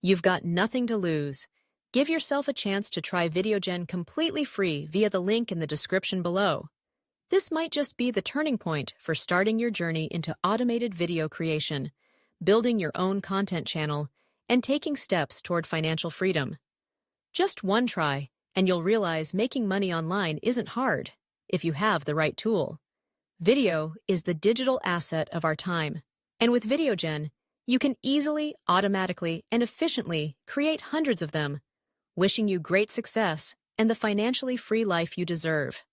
You've got nothing to lose. Give yourself a chance to try VideoGen completely free via the link in the description below. This might just be the turning point for starting your journey into automated video creation, building your own content channel, and taking steps toward financial freedom. Just one try, and you'll realize making money online isn't hard if you have the right tool. Video is the digital asset of our time, and with VideoGen, you can easily, automatically, and efficiently create hundreds of them. Wishing you great success and the financially free life you deserve.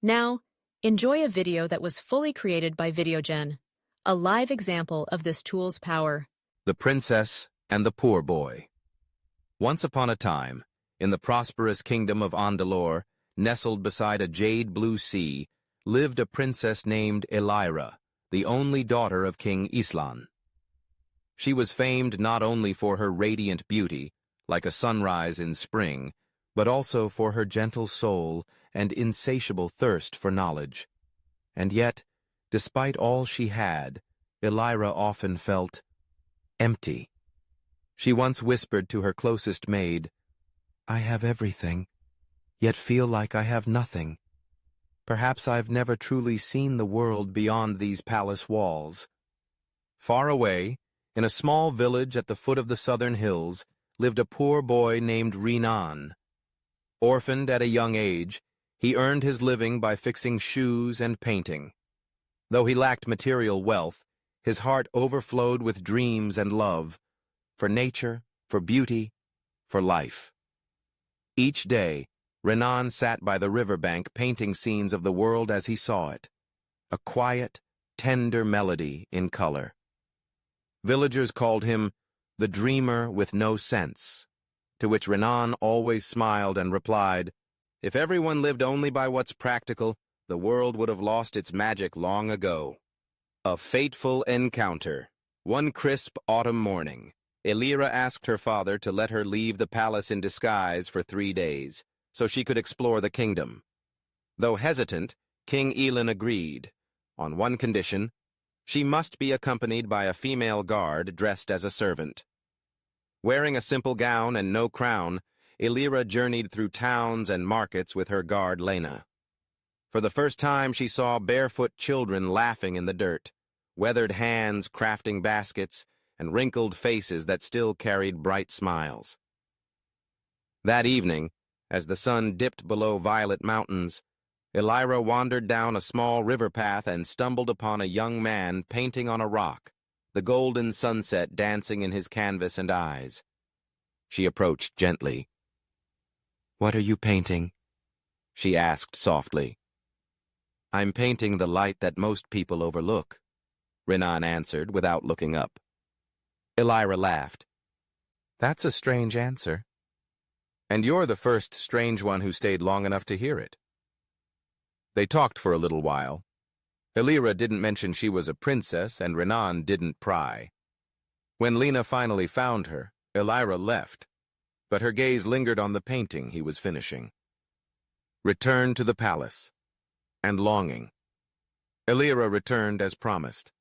Now, enjoy a video that was fully created by VideoGen, a live example of this tool's power. The Princess and the Poor Boy. Once upon a time, in the prosperous kingdom of Andalore, nestled beside a jade-blue sea, lived a princess named Elira, the only daughter of King Islan. She was famed not only for her radiant beauty, like a sunrise in spring, but also for her gentle soul and insatiable thirst for knowledge. And yet, despite all she had, Elira often felt empty. She once whispered to her closest maid, "I have everything, yet feel like I have nothing. Perhaps I've never truly seen the world beyond these palace walls." Far away, in a small village at the foot of the southern hills, lived a poor boy named Renan. Orphaned at a young age, he earned his living by fixing shoes and painting. Though he lacked material wealth, his heart overflowed with dreams and love, for nature, for beauty, for life. Each day, Renan sat by the riverbank painting scenes of the world as he saw it, a quiet, tender melody in color. Villagers called him the dreamer with no sense, to which Renan always smiled and replied, "If everyone lived only by what's practical, the world would have lost its magic long ago." A fateful encounter. One crisp autumn morning, Elira asked her father to let her leave the palace in disguise for 3 days, so she could explore the kingdom. Though hesitant, King Elan agreed, on one condition: she must be accompanied by a female guard dressed as a servant. Wearing a simple gown and no crown, Elira journeyed through towns and markets with her guard Lena. For the first time she saw barefoot children laughing in the dirt, weathered hands crafting baskets, and wrinkled faces that still carried bright smiles. That evening, as the sun dipped below violet mountains, Elira wandered down a small river path and stumbled upon a young man painting on a rock, the golden sunset dancing in his canvas and eyes. She approached gently. "What are you painting?" she asked softly. "I'm painting the light that most people overlook," Renan answered without looking up. Elira laughed. "That's a strange answer. And you're the first strange one who stayed long enough to hear it." They talked for a little while. Elira didn't mention she was a princess, and Renan didn't pry. When Lena finally found her, Elira left, but her gaze lingered on the painting he was finishing. Return to the palace. And longing. Elira returned as promised,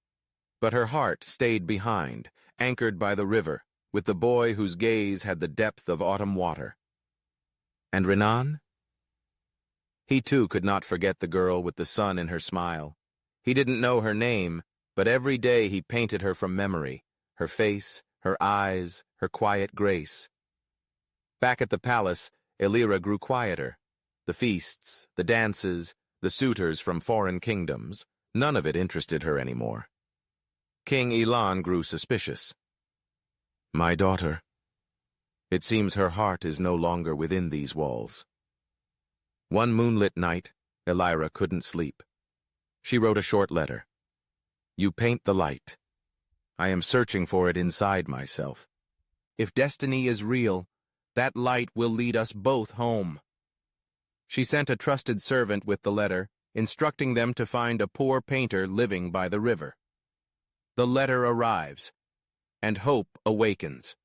but her heart stayed behind, anchored by the river, with the boy whose gaze had the depth of autumn water. And Renan? He too could not forget the girl with the sun in her smile. He didn't know her name, but every day he painted her from memory, her face, her eyes, her quiet grace. Back at the palace, Elira grew quieter. The feasts, the dances, the suitors from foreign kingdoms, none of it interested her anymore. King Elan grew suspicious. "My daughter. It seems her heart is no longer within these walls." One moonlit night, Elira couldn't sleep. She wrote a short letter. "You paint the light. I am searching for it inside myself. If destiny is real, that light will lead us both home." She sent a trusted servant with the letter, instructing them to find a poor painter living by the river. The letter arrives, and hope awakens.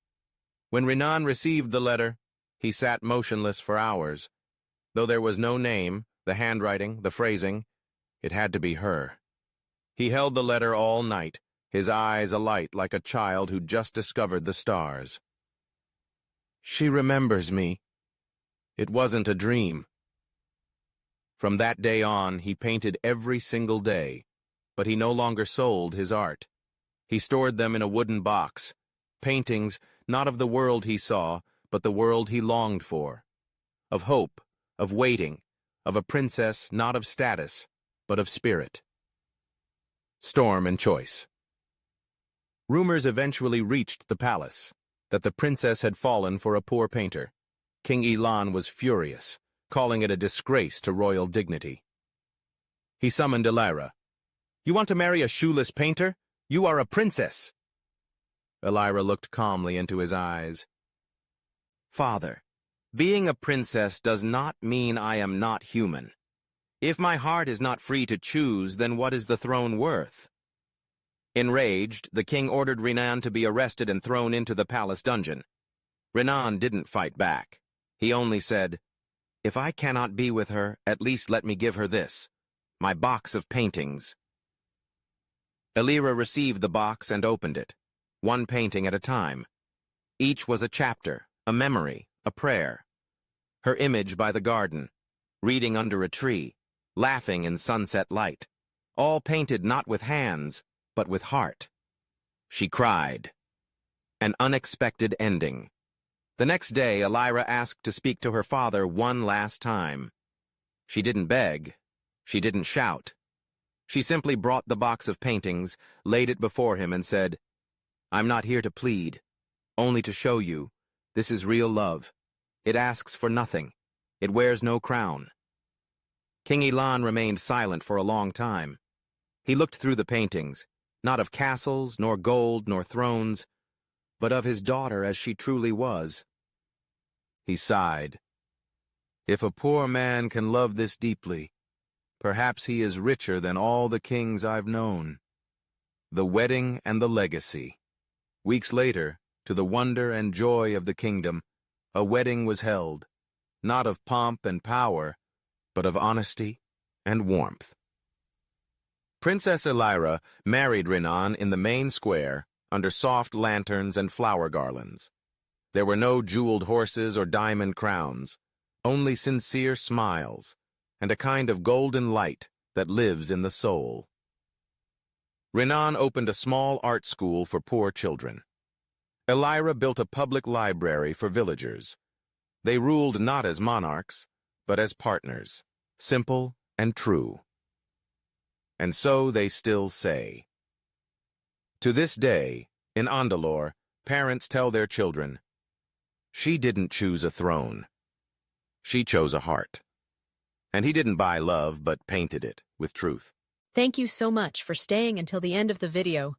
When Renan received the letter, he sat motionless for hours. Though there was no name, the handwriting, the phrasing, it had to be her. He held the letter all night, his eyes alight like a child who just discovered the stars. She remembers me. It wasn't a dream. From that day on, he painted every single day, but he no longer sold his art. He stored them in a wooden box, paintings not of the world he saw, but the world he longed for, of hope, of waiting, of a princess not of status, but of spirit. Storm and Choice. Rumors eventually reached the palace that the princess had fallen for a poor painter. King Elan was furious, calling it a disgrace to royal dignity. He summoned Elira. "You want to marry a shoeless painter? You are a princess." Elira looked calmly into his eyes. "Father, being a princess does not mean I am not human. If my heart is not free to choose, then what is the throne worth?" Enraged, the king ordered Renan to be arrested and thrown into the palace dungeon. Renan didn't fight back. He only said, "If I cannot be with her, at least let me give her this, my box of paintings." Elira received the box and opened it, one painting at a time. Each was a chapter, a memory, a prayer. Her image by the garden, reading under a tree, laughing in sunset light, all painted not with hands, but with heart. She cried. An unexpected ending. The next day, Elira asked to speak to her father one last time. She didn't beg. She didn't shout. She simply brought the box of paintings, laid it before him, and said, "I'm not here to plead, only to show you. This is real love. It asks for nothing. It wears no crown." King Elan remained silent for a long time. He looked through the paintings, not of castles, nor gold, nor thrones, but of his daughter as she truly was. He sighed. "If a poor man can love this deeply, perhaps he is richer than all the kings I've known." The wedding and the legacy. Weeks later, to the wonder and joy of the kingdom, a wedding was held, not of pomp and power, but of honesty and warmth. Princess Elira married Renan in the main square under soft lanterns and flower garlands. There were no jeweled horses or diamond crowns, only sincere smiles and a kind of golden light that lives in the soul. Renan opened a small art school for poor children. Elira built a public library for villagers. They ruled not as monarchs, but as partners, simple and true. And so they still say. To this day, in Andalore, parents tell their children, "She didn't choose a throne. She chose a heart. And he didn't buy love, but painted it with truth." Thank you so much for staying until the end of the video.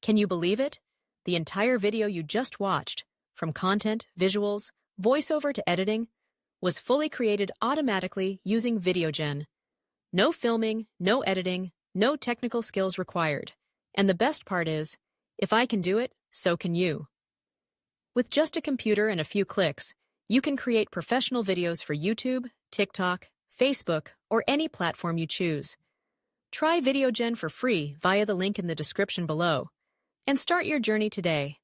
Can you believe it? The entire video you just watched, from content, visuals, voiceover to editing, was fully created automatically using VideoGen. No filming, no editing, no technical skills required. And the best part is, if I can do it, so can you. With just a computer and a few clicks, you can create professional videos for YouTube, TikTok, Facebook, or any platform you choose. Try VideoGen for free via the link in the description below, and start your journey today.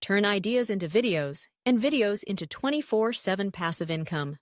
Turn ideas into videos, and videos into 24/7 passive income.